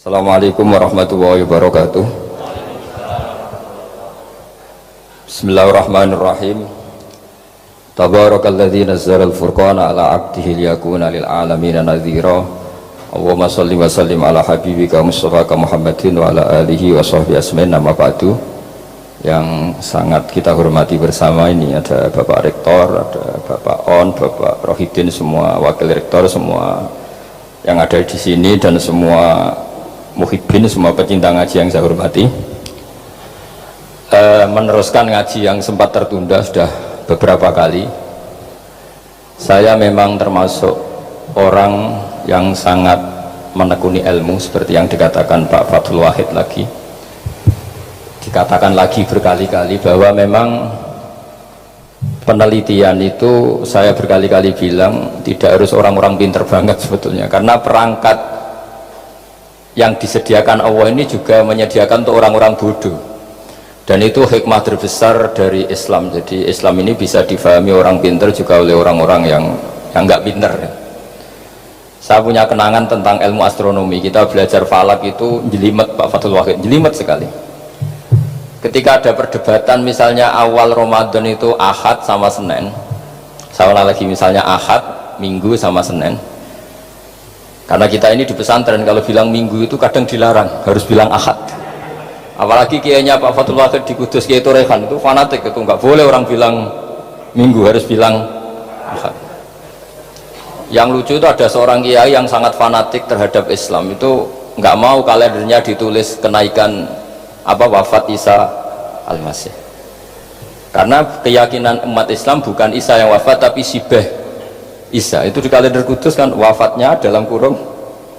Assalamualaikum warahmatullahi wabarakatuh. Bismillahirrahmanirrahim. Tabarakalladzi nazzala al-furqana ala 'abdihi liyakuna lil 'alamin nadhira. Allahumma shalli wa sallim ala habibika Mustafa Muhammadin wa ala alihi wa sahbihi asmain. Nama ba'du. Yang sangat kita hormati bersama ini ada Bapak Rektor, ada Bapak On, Bapak Rohidin, semua wakil rektor, semua yang ada di sini dan semua muhibbin, semua pecinta ngaji yang saya hormati. Meneruskan ngaji yang sempat tertunda sudah beberapa kali. Saya memang termasuk orang yang sangat menekuni ilmu seperti yang dikatakan Pak Fathul Wahid lagi. Dikatakan lagi berkali-kali bahwa memang penelitian itu saya berkali-kali bilang tidak harus orang-orang pinter banget sebetulnya, karena perangkat yang disediakan Allah ini juga menyediakan untuk orang-orang bodoh, dan itu hikmah terbesar dari Islam. Jadi Islam ini bisa difahami orang pinter juga oleh orang-orang yang nggak pinter. Saya punya kenangan tentang ilmu astronomi. Kita belajar falak itu jelimet, Pak Fathul Wahid, jelimet sekali. Ketika ada perdebatan misalnya awal Ramadan itu Ahad sama Senin, saya ulang lagi, misalnya Ahad, Minggu sama Senin. Karena kita ini di pesantren kalau bilang Minggu itu kadang dilarang, harus bilang Ahad. Apalagi kiainya Pak Fathul Wahid di Kudus, Kiai Torehan itu fanatik, itu nggak boleh orang bilang Minggu, harus bilang Ahad. Yang lucu itu ada seorang kiai yang sangat fanatik terhadap Islam, itu nggak mau kalendernya ditulis kenaikan wafat Isa Al-Masih, karena keyakinan umat Islam bukan Isa yang wafat tapi Sibeh Isa. Itu di kalender Kudus kan wafatnya dalam kurung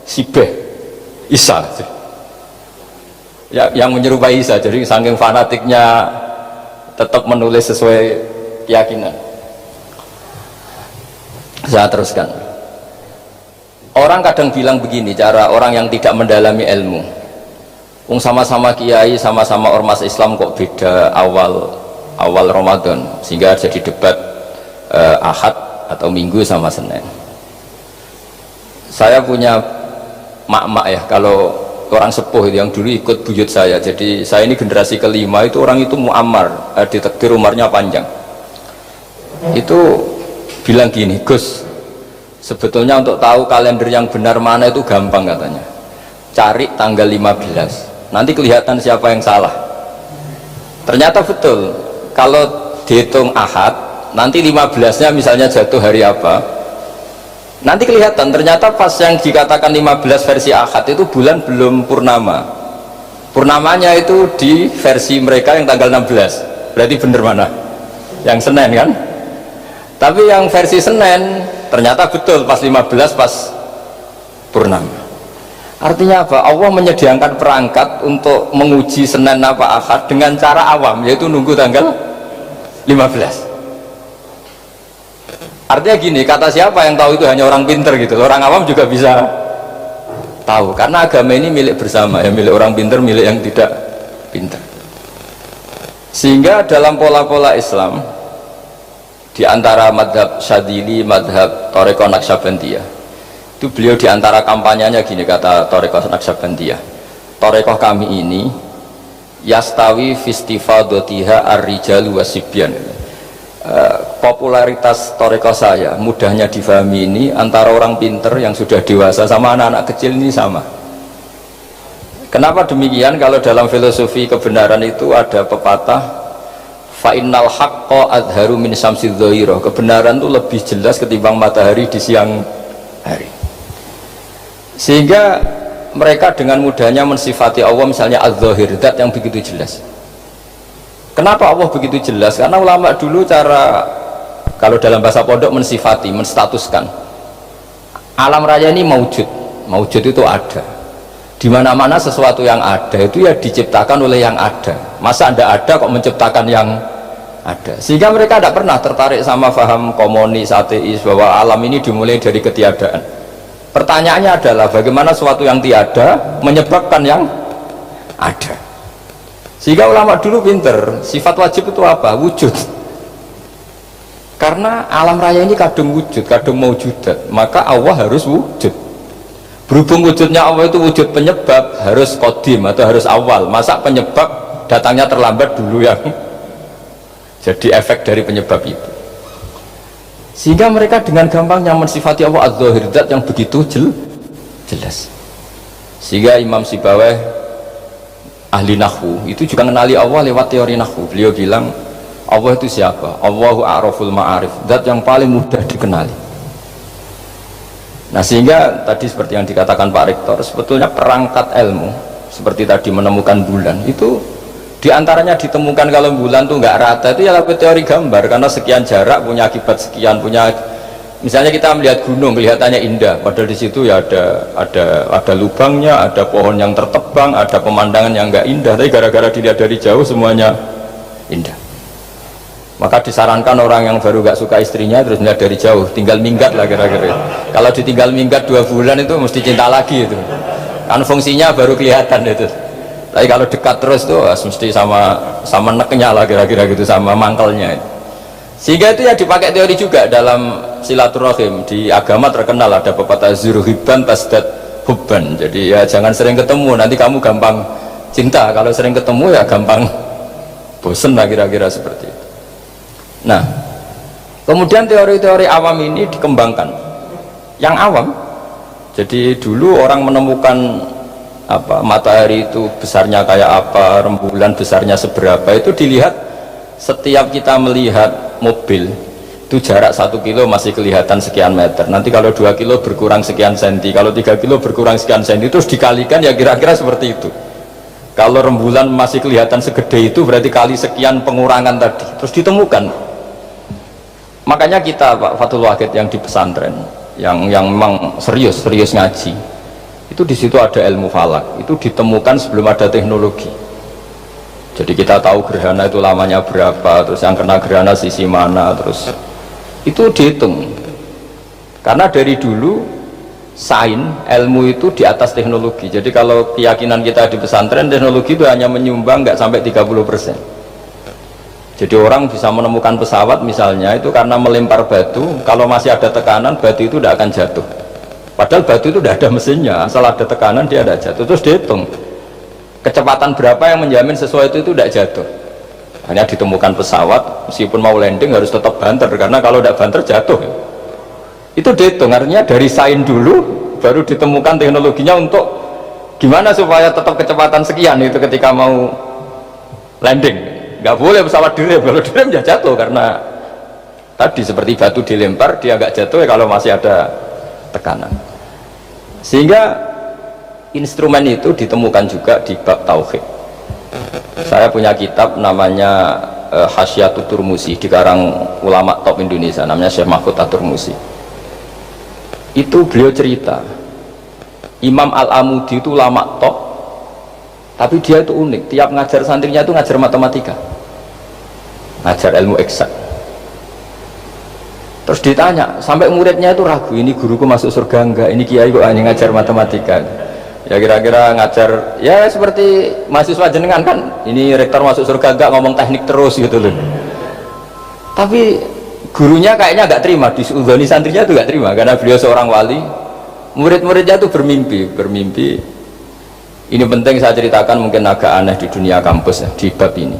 Sibeh Isa ya, yang menyerupai Isa. Jadi saking fanatiknya tetap menulis sesuai keyakinan. Saya teruskan. Orang kadang bilang begini, cara orang yang tidak mendalami ilmu, sama-sama kiai, sama-sama ormas Islam kok beda awal Ramadan, sehingga jadi debat Ahad atau Minggu sama Senin. Saya punya mak-mak ya, kalau orang sepuh itu yang dulu ikut buyut saya, jadi saya ini generasi kelima, itu orang itu muammar, ditakdir umarnya panjang. Itu bilang gini, Gus, sebetulnya untuk tahu kalender yang benar mana itu gampang katanya, cari tanggal 15, nanti kelihatan siapa yang salah. Ternyata betul, kalau dihitung Ahad nanti 15-nya misalnya jatuh hari apa, nanti kelihatan. Ternyata pas yang dikatakan 15 versi Ahad itu bulan belum purnama, purnamanya itu di versi mereka yang tanggal 16. Berarti bener mana? Yang Senin kan? Tapi yang versi Senin ternyata betul pas 15 pas purnama. Artinya apa? Allah menyediakan perangkat untuk menguji Senin apa Ahad dengan cara awam, yaitu nunggu tanggal 15. Artinya gini, kata siapa yang tahu itu hanya orang pinter gitu, orang awam juga bisa tahu, karena agama ini milik bersama ya, milik orang pinter, milik yang tidak pinter. Sehingga dalam pola-pola Islam, di antara madhab Syadili, madhab Thariqah Naqsyabandiyah, itu beliau di antara kampanyenya gini, kata Thariqah Naqsyabandiyah, Thariqah kami ini yastawi fistifadatiha ar-rijalu wasibyan. Popularitas Thariqah saya, mudahnya difahami ini, antara orang pinter yang sudah dewasa sama anak-anak kecil ini sama. Kenapa demikian? Kalau dalam filosofi kebenaran itu ada pepatah, fa'innal haqqa adharu min syamsidz dhahirah, kebenaran itu lebih jelas ketimbang matahari di siang hari. Sehingga mereka dengan mudahnya mensifati Allah misalnya adz-dzahir, zat yang begitu jelas. Kenapa Allah begitu jelas? Karena ulama dulu cara, kalau dalam bahasa pondok, mensifati, menstatuskan alam raya ini maujud. Maujud itu ada. Di mana-mana sesuatu yang ada itu ya diciptakan oleh yang ada. Masa Anda ada kok menciptakan yang ada? Sehingga mereka tidak pernah tertarik sama faham komunis, ateis, bahwa alam ini dimulai dari ketiadaan. Pertanyaannya adalah bagaimana sesuatu yang tiada menyebabkan yang ada. Sehingga ulama dulu pinter, sifat wajib itu apa? Wujud. Karena alam raya ini kadung wujud, kadung maujudat, maka Allah harus wujud. Berhubung wujudnya Allah itu wujud penyebab, harus kodim atau harus awal. Masa penyebab datangnya terlambat dulu yang jadi efek dari penyebab itu. Sehingga mereka dengan gampangnya mensifati Allah az-zahir, zat yang begitu jelas. Sehingga Imam Sibawayh ahli nahwu itu juga mengenali Allah lewat teori nahwu. Beliau bilang Allah itu siapa? Allahu a'raful ma'arif, zat yang paling mudah dikenali. Nah, sehingga tadi seperti yang dikatakan Pak Rektor, sebetulnya perangkat ilmu seperti tadi menemukan bulan itu diantaranya ditemukan kalau bulan tuh nggak rata itu ya lewat teori gambar, karena sekian jarak punya akibat sekian, punya misalnya kita melihat gunung kelihatannya indah padahal di situ ya ada lubangnya, ada pohon yang tertebang, ada pemandangan yang nggak indah, tapi gara-gara dilihat dari jauh semuanya indah. Maka disarankan orang yang baru gak suka istrinya terus melihat dari jauh, tinggal minggat lah kira-kira. Kalau ditinggal minggat 2 bulan itu mesti cinta lagi itu, kan fungsinya baru kelihatan itu. Tapi kalau dekat terus tuh mesti sama neknya lah kira-kira gitu, sama mangkelnya. Sehingga itu ya dipakai teori juga dalam silaturahim. Di agama terkenal ada pepatah zurhiban tasdad hubban. Jadi ya jangan sering ketemu, nanti kamu gampang cinta. Kalau sering ketemu ya gampang bosen lah kira-kira seperti itu. Nah, kemudian teori-teori awam ini dikembangkan. Yang awam, jadi dulu orang menemukan matahari itu besarnya kayak apa, rembulan besarnya seberapa, itu dilihat setiap kita melihat mobil itu jarak 1 kilo masih kelihatan sekian meter, nanti kalau 2 kilo berkurang sekian senti, kalau 3 kilo berkurang sekian senti, terus dikalikan ya kira-kira seperti itu. Kalau rembulan masih kelihatan segede itu berarti kali sekian pengurangan tadi, terus ditemukan. Makanya kita Pak Fathul Wahid yang di pesantren yang memang serius ngaji itu, di situ ada ilmu falak, itu ditemukan sebelum ada teknologi. Jadi kita tahu gerhana itu lamanya berapa, terus yang kena gerhana sisi mana, terus itu dihitung. Karena dari dulu sains ilmu itu di atas teknologi. Jadi kalau keyakinan kita di pesantren, teknologi itu hanya menyumbang nggak sampai 30%. Jadi orang bisa menemukan pesawat misalnya itu karena melempar batu, kalau masih ada tekanan batu itu tidak akan jatuh. Padahal batu itu tidak ada mesinnya, asal ada tekanan dia tidak jatuh. Terus dihitung kecepatan berapa yang menjamin sesuatu itu tidak jatuh. Hanya ditemukan pesawat meskipun mau landing harus tetap banter, karena kalau tidak banter jatuh. Itu dihitung, artinya dari sains dulu baru ditemukan teknologinya untuk gimana supaya tetap kecepatan sekian itu ketika mau landing. Nggak boleh pesawat direm, kalau direm ya jatuh, karena tadi seperti batu dilempar dia nggak jatuh ya kalau masih ada tekanan. Sehingga instrumen itu ditemukan juga di bab tauhid. Saya punya kitab namanya Hasyiatut Turmusi, dikarang ulama top Indonesia namanya Syekh Mahfud At-Turmusi. Itu beliau cerita Imam Al-Amudi itu ulama top, tapi dia itu unik, tiap ngajar santrinya itu ngajar matematika, ngajar ilmu eksak. Terus ditanya sampai muridnya itu ragu, ini guruku masuk surga enggak, ini kiai kok hanya ngajar matematika. Ya kira-kira ngajar ya seperti mahasiswa jenengan kan, ini rektor masuk surga enggak, ngomong teknik terus gitu loh. Tapi gurunya kayaknya enggak terima, diudhoni santrinya itu enggak terima, karena beliau seorang wali. Murid-muridnya itu bermimpi. Ini penting saya ceritakan, mungkin agak aneh di dunia kampus ya, di bab ini.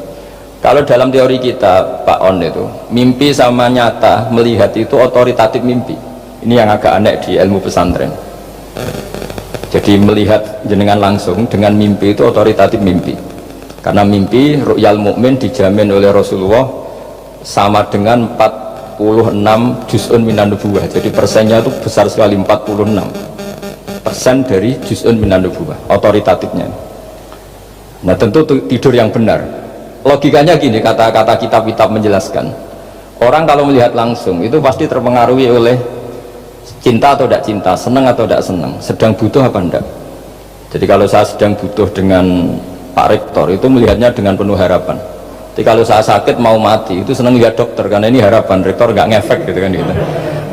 Kalau dalam teori kita Pak On itu, mimpi sama nyata melihat itu otoritatif mimpi. Ini yang agak aneh di ilmu pesantren. Jadi melihat jenengan langsung dengan mimpi itu otoritatif mimpi. Karena mimpi ru'yal mukmin dijamin oleh Rasulullah sama dengan 46 juz'un minan nubuwah. Jadi persennya itu besar sekali, 46% dari juz'un minan nubuwah otoritatifnya. Nah tentu tidur yang benar. Logikanya gini, kata-kata kitab-kitab menjelaskan, orang kalau melihat langsung itu pasti terpengaruhi oleh cinta atau tidak cinta, senang atau tidak senang, sedang butuh apa enggak. Jadi kalau saya sedang butuh dengan Pak Rektor itu melihatnya dengan penuh harapan. Jadi kalau saya sakit mau mati itu senang lihat dokter, karena ini harapan, Rektor nggak ngefek gitu kan gitu.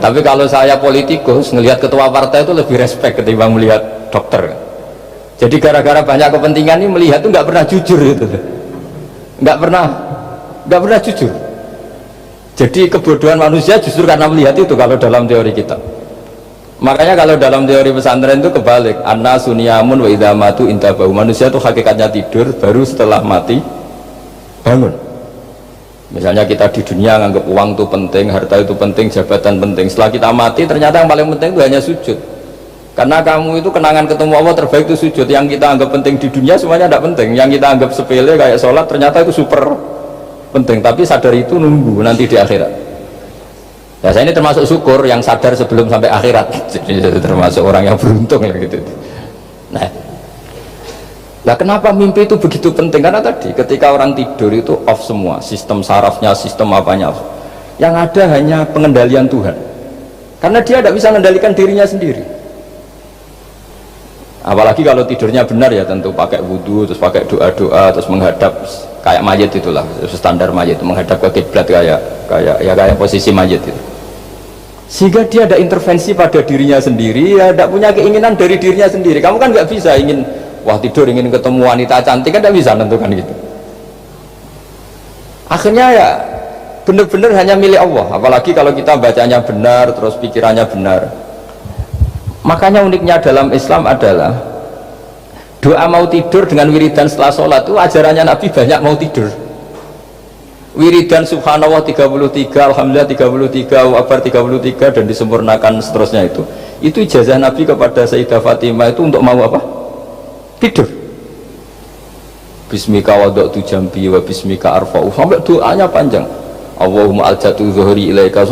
Tapi kalau saya politikus ngelihat ketua partai itu lebih respect ketimbang melihat dokter. Jadi gara-gara banyak kepentingan ini melihat itu nggak pernah jujur gitu, nggak pernah jujur. Jadi kebodohan manusia justru karena melihat itu kalau dalam teori kita. Makanya kalau dalam teori pesantren itu kebalik, anna suniyamun wa idza matu intabahu. Manusia itu hakikatnya tidur, baru setelah mati bangun. Misalnya kita di dunia nganggap uang itu penting, harta itu penting, jabatan penting. Setelah kita mati ternyata yang paling penting itu hanya sujud. Karena kamu itu kenangan ketemu Allah terbaik itu sujud. Yang kita anggap penting di dunia semuanya tidak penting. Yang kita anggap sepele kayak sholat ternyata itu super penting. Tapi sadar itu nunggu nanti di akhirat. Ya saya ini termasuk syukur yang sadar sebelum sampai akhirat. Jadi termasuk orang yang beruntung ya gitu. Nah, kenapa mimpi itu begitu penting? Karena tadi ketika orang tidur itu off semua, sistem sarafnya, sistem apanya off. Yang ada hanya pengendalian Tuhan. Karena dia tidak bisa mengendalikan dirinya sendiri. Apalagi kalau tidurnya benar ya tentu pakai wudhu, terus pakai doa-doa, terus menghadap kayak mayit itulah, standar mayit itu menghadap ke kiblat kayak posisi mayit itu. Sehingga dia ada intervensi pada dirinya sendiri, ya tidak punya keinginan dari dirinya sendiri. Kamu kan nggak bisa ingin wah tidur ingin ketemu wanita cantik kan tidak bisa tentukan gitu. Akhirnya ya benar-benar hanya milik Allah. Apalagi kalau kita bacanya benar, terus pikirannya benar. Makanya uniknya dalam Islam adalah doa mau tidur dengan wiridan setelah sholat itu ajarannya Nabi banyak mau tidur. Wiridan subhanallah 33, alhamdulillah 33, wabar 33 dan disempurnakan seterusnya itu ijazah Nabi kepada Sayyidah Fatimah itu untuk mau apa? Tidur. Bismika wada'tu jambi wa bismika arfa'u, sampai doanya panjang. Allahumma aljatu zuhri ilaika,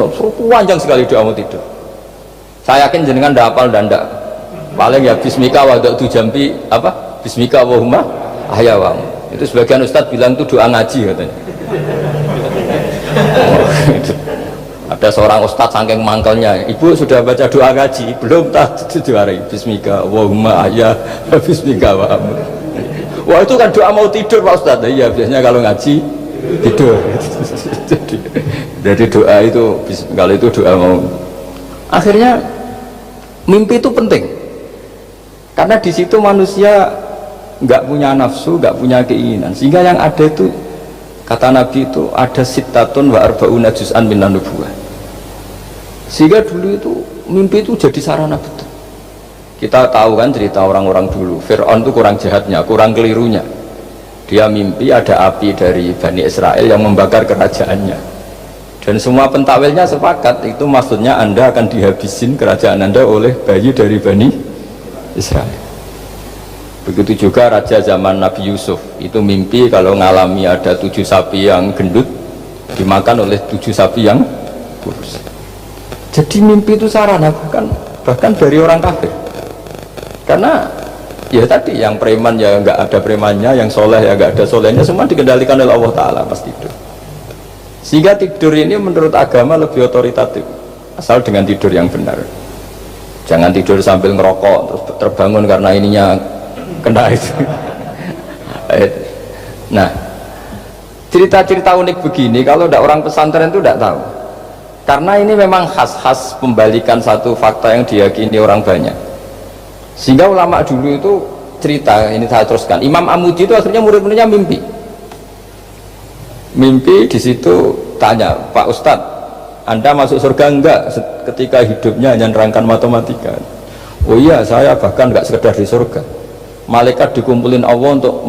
panjang sekali doa mau tidur. Saya yakin jenengan tidak hafal dan tidak paling ya bismika wada'tu jambi apa? Bismika Allahumma ahyawam. Itu sebagian ustadz bilang itu doa ngaji katanya. Ada seorang ustadz saking mangkelnya, ibu sudah baca doa ngaji belum? Tak juara bismika Allahumma ahya bismika wa amr. Wah itu kan doa mau tidur Pak Ustadz. Iya biasanya kalau ngaji tidur. Jadi doa itu kalau itu doa mau. Akhirnya mimpi itu penting karena di situ manusia nggak punya nafsu, nggak punya keinginan, sehingga yang ada itu kata Nabi itu ada sittatun wa arba'una juz'an minan nubuwah. Sehingga dulu itu mimpi itu jadi sarana betul. Kita tahu kan cerita orang-orang dulu, Fir'aun itu kurang jahatnya, kurang kelirunya. Dia mimpi ada api dari Bani Israel yang membakar kerajaannya. Dan semua pentakwilnya sepakat itu maksudnya Anda akan dihabisin kerajaan Anda oleh bayi dari Bani Israel. Begitu juga raja zaman Nabi Yusuf itu mimpi kalau ngalami ada 7 sapi yang gendut dimakan oleh 7 sapi yang kurus. Jadi mimpi itu sarana bahkan dari orang kafir. Karena ya tadi yang preman ya nggak ada premannya, yang soleh ya nggak ada solehnya, semua dikendalikan oleh Allah Ta'ala pas tidur. Sehingga tidur ini menurut agama lebih otoritatif asal dengan tidur yang benar. Jangan tidur sambil ngerokok terus terbangun karena ininya kena itu. Nah cerita-cerita unik begini kalau tidak orang pesantren itu tidak tahu, karena ini memang khas pembalikan satu fakta yang diyakini orang banyak. Sehingga ulama dulu itu cerita, ini saya teruskan, Imam Amudi itu akhirnya murid-muridnya mimpi di situ tanya, Pak Ustadz, Anda masuk surga enggak ketika hidupnya hanya nerangkan matematika? Oh iya, saya bahkan enggak sekedar di surga, malaikat dikumpulin Allah untuk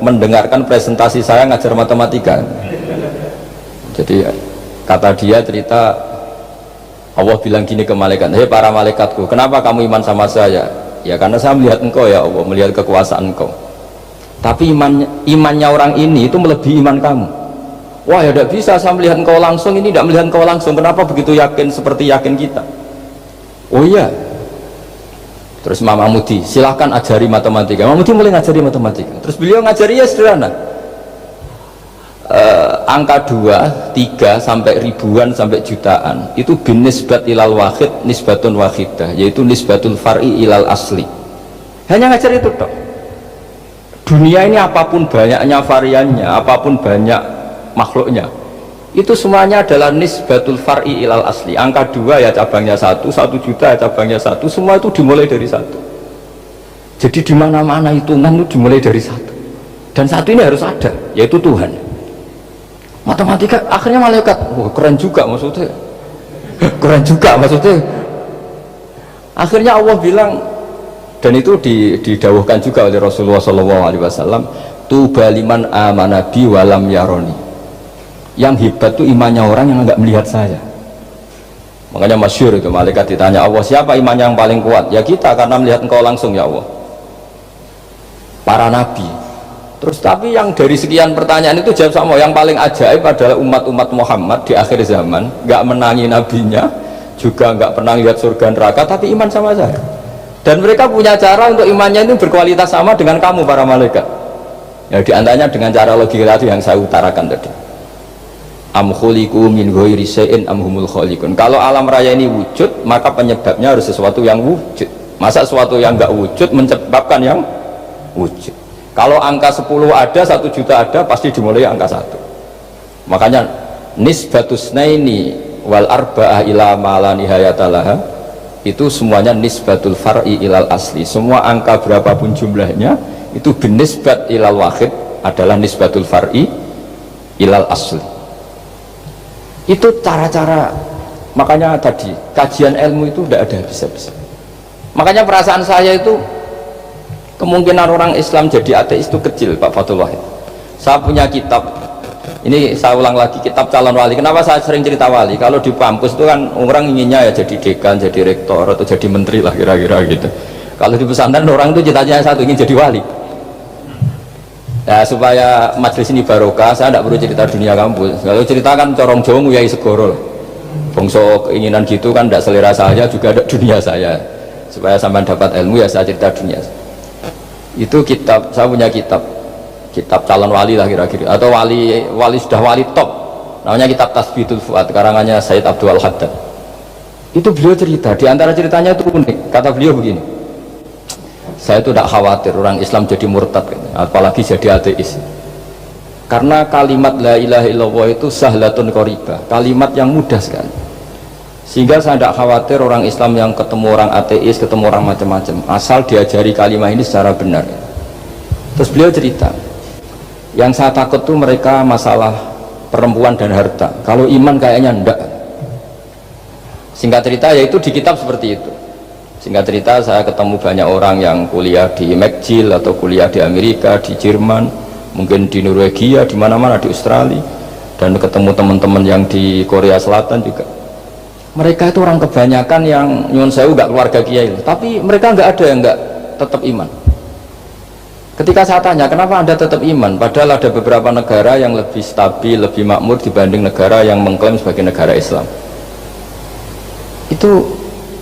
mendengarkan presentasi saya ngajar matematika. Jadi kata dia cerita, Allah bilang gini ke malaikat, hei para malaikatku, kenapa kamu iman sama saya? Ya karena saya melihat engkau ya Allah, melihat kekuasaan engkau. Tapi imannya orang ini itu melebihi iman kamu. Wah ya tidak bisa, saya melihat engkau langsung, ini tidak melihat engkau langsung, kenapa begitu yakin seperti yakin kita? Oh iya. Terus Imam Amudi, silahkan ajari matematika. Imam Amudi mulai ngajari matematika. Terus beliau ngajari ya sederhana, angka 2, 3 sampai ribuan sampai jutaan itu bin nisbat ilal wahid nisbatun wahidah, yaitu nisbatul far'i ilal asli. Hanya ngajar itu toh. Dunia ini apapun banyaknya variannya, apapun banyak makhluknya, itu semuanya adalah nisbatul far'i ilal asli. Angka 2 ya cabangnya 1, 1 juta ya cabangnya 1, semua itu dimulai dari 1. Jadi di mana-mana hitungan itu dimulai dari 1. Dan 1 ini harus ada, yaitu Tuhan. Matematika akhirnya malaikat, wah keren juga maksudnya. Keren juga maksudnya. Akhirnya Allah bilang, dan itu didawuhkan juga oleh Rasulullah SAW, tuba liman amana bi walam yaroni. Yang hebat itu imannya orang yang enggak melihat saya. Makanya masyhur itu, malaikat ditanya Allah, siapa imannya yang paling kuat? Ya kita, karena melihat engkau langsung ya Allah. Para nabi. Terus tapi yang dari sekian pertanyaan itu jawab sama, yang paling ajaib adalah umat-umat Muhammad di akhir zaman, nggak menangi nabinya, juga nggak pernah lihat surga neraka, tapi iman sama saya. Dan mereka punya cara untuk imannya itu berkualitas sama dengan kamu para malaikat. Ya diantaranya dengan cara logika itu yang saya utarakan tadi. Am khuliqu min ghairi syai'in am humul khaliqun. Kalau alam raya ini wujud, maka penyebabnya harus sesuatu yang wujud. Masa sesuatu yang enggak wujud menyebabkan yang wujud? Kalau angka 10 ada, 1 juta ada, pasti dimulai angka 1. Makanya nisbatusnaini wal arba'ah ila ma la nihayatalaha, itu semuanya nisbatul far'i ilal asli. Semua angka berapapun jumlahnya itu binisbat ilal wahid adalah nisbatul far'i ilal asli. Itu cara-cara, makanya tadi kajian ilmu itu tidak ada bisa-bisa. Makanya perasaan saya itu kemungkinan orang Islam jadi ateis itu kecil, Pak Fathul Wahid. Saya punya kitab, ini saya ulang lagi, kitab calon wali. Kenapa saya sering cerita wali? Kalau di kampus itu kan orang inginnya ya jadi dekan, jadi rektor, atau jadi menteri lah kira-kira gitu. Kalau di pesantren orang itu cita-citanya satu, ingin jadi wali. Nah, supaya majelis ini barokah, saya tidak perlu cerita dunia kampus. Kalau ceritakan corong Jawa nguyai segoro, bongso keinginan gitu kan tidak selera saya, juga ada dunia saya. Supaya sampai dapat ilmu ya saya cerita dunia. Itu kitab, saya punya kitab calon wali lah kira-kira, atau wali sudah wali top, namanya kitab Tasbitul Fuad, karangannya Said Abdul Haddad. Itu beliau cerita, di antara ceritanya itu unik. Kata beliau begini, saya itu tidak khawatir orang Islam jadi murtad, apalagi jadi ateis, karena kalimat la ilaha illallah itu sahlatun qoribah, kalimat yang mudah sekali, sehingga saya tidak khawatir orang Islam yang ketemu orang ateis, ketemu orang macam-macam, asal diajari kalimat ini secara benar. Terus beliau cerita, yang saya takut tuh mereka masalah perempuan dan harta, kalau iman kayaknya enggak. Singkat cerita yaitu di kitab seperti itu. Singkat cerita, saya ketemu banyak orang yang kuliah di McGill atau kuliah di Amerika, di Jerman, mungkin di Norwegia, di mana-mana, di Australia, dan ketemu teman-teman yang di Korea Selatan juga. Mereka itu orang kebanyakan yang nyuwun sewu nggak keluarga kiai, tapi mereka nggak ada yang nggak tetap iman. Ketika saya tanya, kenapa Anda tetap iman? Padahal ada beberapa negara yang lebih stabil, lebih makmur dibanding negara yang mengklaim sebagai negara Islam. Itu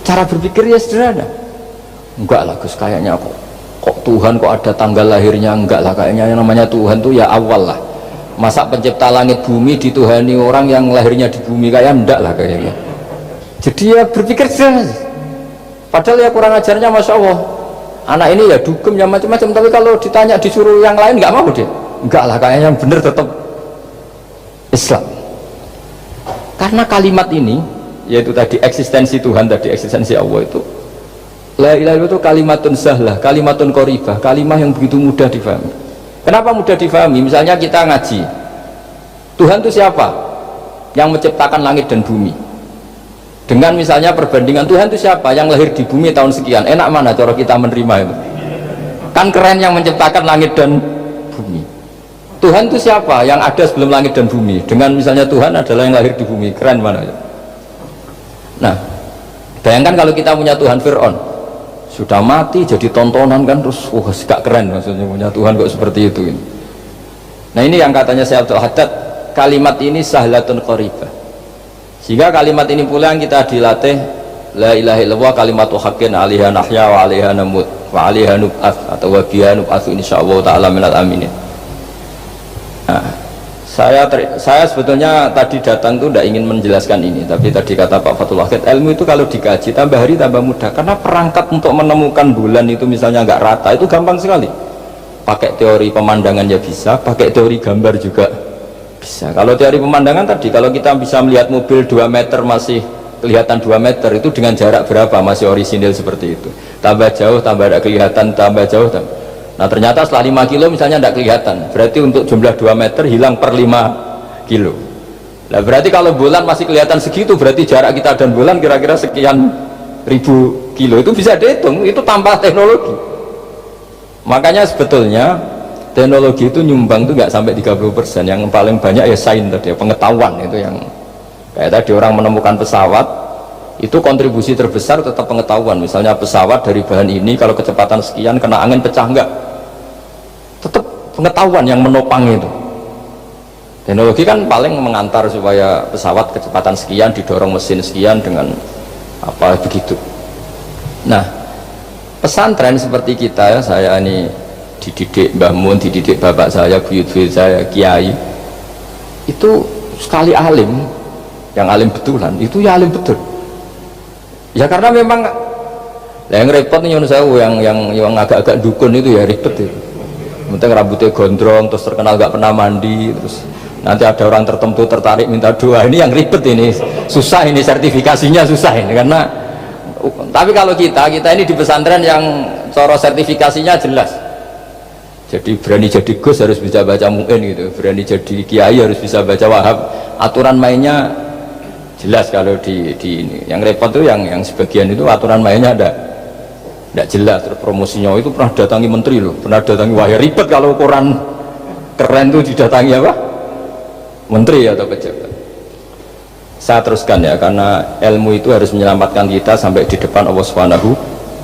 cara berpikir ya sederhana. Enggak lah Gus, kayaknya kok Tuhan kok ada tanggal lahirnya? Enggak lah, kayaknya yang namanya Tuhan tuh ya awal lah. Masa pencipta langit bumi dituhani orang yang lahirnya di bumi, kayak enggak lah kayaknya. Jadi ya berpikir sederhana. Padahal ya kurang ajarnya Masya Allah, anak ini ya dugem ya macam-macam, tapi kalau ditanya disuruh yang lain enggak mau dia. Enggak lah, kayaknya yang benar tetap Islam. Karena kalimat ini, yaitu tadi eksistensi Tuhan, tadi eksistensi Allah itu, la ilaha illallah itu kalimatun sahlah, kalimatun qoribah, kalimah yang begitu mudah difahami. Kenapa mudah difahami? Misalnya kita ngaji, Tuhan itu siapa? Yang menciptakan langit dan bumi. Dengan misalnya perbandingan, Tuhan itu siapa? Yang lahir di bumi tahun sekian. Enak mana cara kita menerima itu? Kan keren yang menciptakan langit dan bumi. Tuhan itu siapa? Yang ada sebelum langit dan bumi. Dengan misalnya Tuhan adalah yang lahir di bumi. Keren mana itu? Nah, bayangkan kalau kita punya Tuhan Fir'aun, sudah mati jadi tontonan kan, terus wah gak keren maksudnya punya Tuhan kok seperti itu. Nah ini yang katanya Syekh Abdul Haddad, kalimat ini sahlatun qoribah, sehingga kalimat ini pula yang kita dilatih, la ilaha illallah kalimatu haqqin alaiha nahya wa alaiha namut wa alaiha nub'ats atau wa biha nub'ats insyaallah ta'ala minal aminin. Nah, saya sebetulnya tadi datang tuh tidak ingin menjelaskan ini, tapi tadi kata Pak Fathul Wahid, ilmu itu kalau dikaji tambah hari tambah mudah, karena perangkat untuk menemukan bulan itu misalnya nggak rata itu gampang sekali. Pakai teori pemandangan ya bisa, pakai teori gambar juga bisa. Kalau teori pemandangan tadi, kalau kita bisa melihat mobil 2 meter masih kelihatan 2 meter, itu dengan jarak berapa masih orisinil seperti itu. Tambah jauh tambah ada kelihatan, tambah jauh tambah. Nah ternyata setelah 5 kilo misalnya tidak kelihatan, berarti untuk jumlah 2 meter hilang per 5 kilo. Nah berarti kalau bulan masih kelihatan segitu, berarti jarak kita dan bulan kira-kira sekian ribu kilo itu bisa dihitung, itu tanpa teknologi. Makanya sebetulnya teknologi itu nyumbang itu nggak sampai 30%. Yang paling banyak ya sains tadi, pengetahuan itu yang kayak tadi orang menemukan pesawat itu kontribusi terbesar tetap pengetahuan. Misalnya pesawat dari bahan ini kalau kecepatan sekian kena angin pecah enggak, tetap pengetahuan yang menopang itu. Teknologi kan paling mengantar supaya pesawat kecepatan sekian didorong mesin sekian dengan apa begitu. Nah, pesantren seperti kita ya, saya ini dididik Mbah Mun, dididik bapak saya, buyut-buyut saya, kiai, itu sekali alim, yang alim betulan, itu ya alim betul. Ya karena memang yang repot nih yang agak-agak dukun itu ya ribet itu. Penting rambutnya gondrong, terus terkenal gak pernah mandi, terus nanti ada orang tertentu tertarik minta doa, ini yang ribet ini, susah ini sertifikasinya susah ini karena. Tapi kalau kita ini di pesantren yang coro sertifikasinya jelas. Jadi berani jadi Gus harus bisa baca Mu'in gitu, berani jadi Kiai harus bisa baca Wahab. Aturan mainnya jelas kalau di ini. Yang repot tuh yang sebagian itu aturan mainnya tidak jelas. Terus promosinya itu pernah datangi menteri loh, pernah datangi, wah ya ribet kalau ukuran keren tuh didatangi apa? Menteri atau pejabat. Saya teruskan ya, karena ilmu itu harus menyelamatkan kita sampai di depan Allah Subhanahu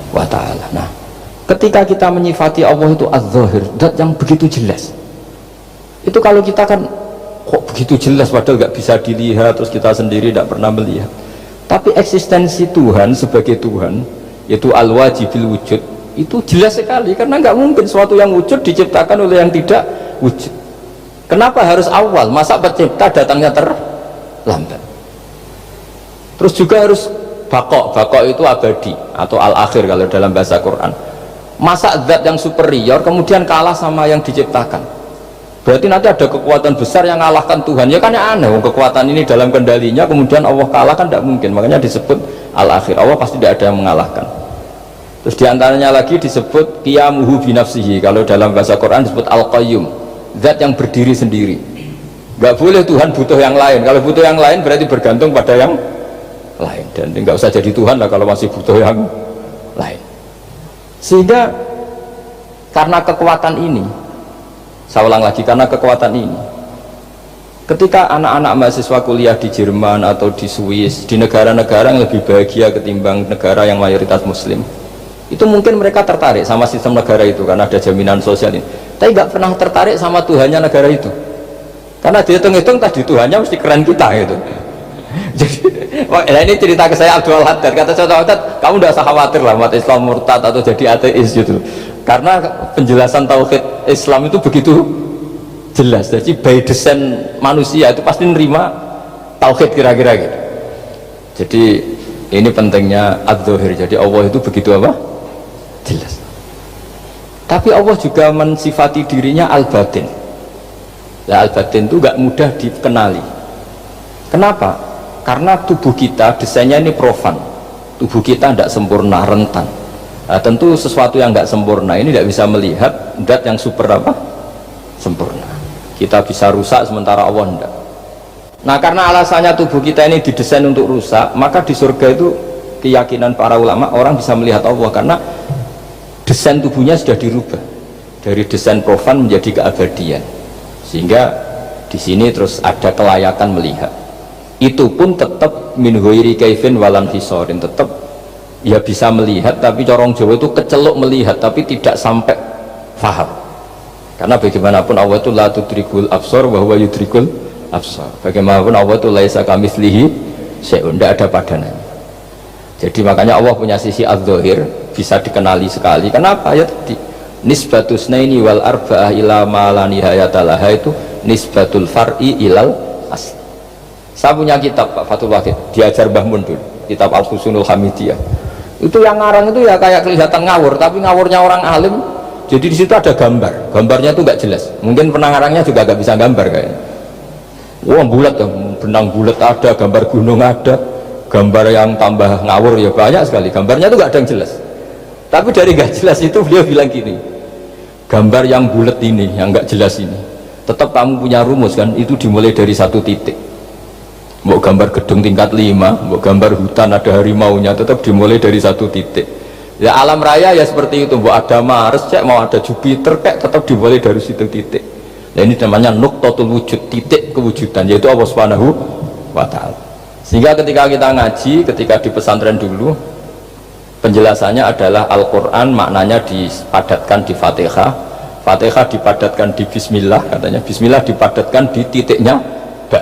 wa ta'ala. Nah, ketika kita menyifati Allah itu az-zahir, zat yang begitu jelas, itu kalau kita kan kok begitu jelas padahal nggak bisa dilihat, terus kita sendiri tidak pernah melihat. Tapi eksistensi Tuhan sebagai Tuhan, yaitu al-wajibil wujud, itu jelas sekali, karena nggak mungkin suatu yang wujud diciptakan oleh yang tidak wujud. Kenapa harus awal? Masa pencipta datangnya terlambat? Terus juga harus bakok itu abadi atau al-akhir kalau dalam bahasa Quran. Masa zat yang superior kemudian kalah sama yang diciptakan? Berarti nanti ada kekuatan besar yang mengalahkan Tuhan. Ya kan ya aneh, kekuatan ini dalam kendalinya kemudian Allah kalah, kan tidak mungkin. Makanya disebut al-akhir, Allah pasti tidak ada yang mengalahkan. Terus diantaranya lagi disebut qiyamuhu binafsihi, kalau dalam bahasa Quran disebut al-qayyum, zat yang berdiri sendiri. Nggak boleh Tuhan butuh yang lain. Kalau butuh yang lain berarti bergantung pada yang lain, dan nggak usah jadi Tuhan lah kalau masih butuh yang lain. Sehingga karena kekuatan ini, saya ulang lagi, karena kekuatan ini, ketika anak-anak mahasiswa kuliah di Jerman atau di Swiss, di negara-negara yang lebih bahagia ketimbang negara yang mayoritas muslim, itu mungkin mereka tertarik sama sistem negara itu karena ada jaminan sosial ini, tapi nggak pernah tertarik sama Tuhannya negara itu, karena dihitung-hitung tadi Tuhannya mesti keren kita gitu. Jadi ini cerita ke saya Abdul Haddad, kata saya Abdul Haddad, kamu tidak usah khawatir lah umat Islam murtad atau jadi ateis gitu, karena penjelasan tauhid Islam itu begitu jelas. Jadi by design manusia itu pasti nerima tauhid kira-kira gitu. Jadi ini pentingnya adz-dzahir. Jadi Allah itu begitu apa? Jelas. Tapi Allah juga mensifati dirinya al-batin. Nah, al-batin itu gak mudah dikenali. Kenapa? Karena tubuh kita desainnya ini profan, tubuh kita tidak sempurna, rentan. Nah, tentu sesuatu yang tidak sempurna ini tidak bisa melihat zat yang super apa? Sempurna. Kita bisa rusak sementara Allah tidak. Nah, karena alasannya tubuh kita ini didesain untuk rusak, maka di surga itu keyakinan para ulama orang bisa melihat Allah karena desain tubuhnya sudah dirubah dari desain profan menjadi keabadian, sehingga di sini terus ada kelayakan melihat. Itu pun tetap min ghairi kaifin walan hisorin, tetap ya bisa melihat, tapi corong Jawa itu kecelok melihat tapi tidak sampai faham, karena bagaimanapun Allah itu la tudrikul absar wa huwa yudrikul absar. Bagaimanapun Allah itu laisa kamitslihi syai'un, tidak ada padanannya. Jadi makanya Allah punya sisi adz-dzahir bisa dikenali sekali. Kenapa? Ya tadi nisbatus naini wal arba'ah ila ma la nihayata laha, itu nisbatul far'i ilal asli. Saya punya kitab Pak Fathul Wahid, diajar Mbah Mun dulu, kitab Al-Husnul Hamidiyah. Itu yang ngarang itu ya kayak kelihatan ngawur, tapi ngawurnya orang alim. Jadi di situ ada gambar, gambarnya itu nggak jelas. Mungkin penangarangnya juga nggak bisa gambar kayaknya. Wah bulat ya, benang bulat ada, gambar gunung ada, gambar yang tambah ngawur ya banyak sekali. Gambarnya itu nggak ada yang jelas. Tapi dari nggak jelas itu beliau bilang gini, gambar yang bulat ini, yang nggak jelas ini, tetap kamu punya rumus kan? Itu dimulai dari satu titik. mau gambar gedung tingkat 5, mau gambar hutan ada harimaunya, tetap dimulai dari satu titik. Ya alam raya ya seperti itu, mau ada Mars cek, mau ada Jupiter kayak tetap dimulai dari situ titik. Nah ini namanya nuqtatul wujud, titik kewujudan, yaitu Allah Subhanahu wa ta'ala. Sehingga ketika kita ngaji, ketika di pesantren dulu, penjelasannya adalah Al-Quran maknanya dipadatkan di Fatihah, Fatihah dipadatkan di Bismillah, katanya Bismillah dipadatkan di titiknya ba.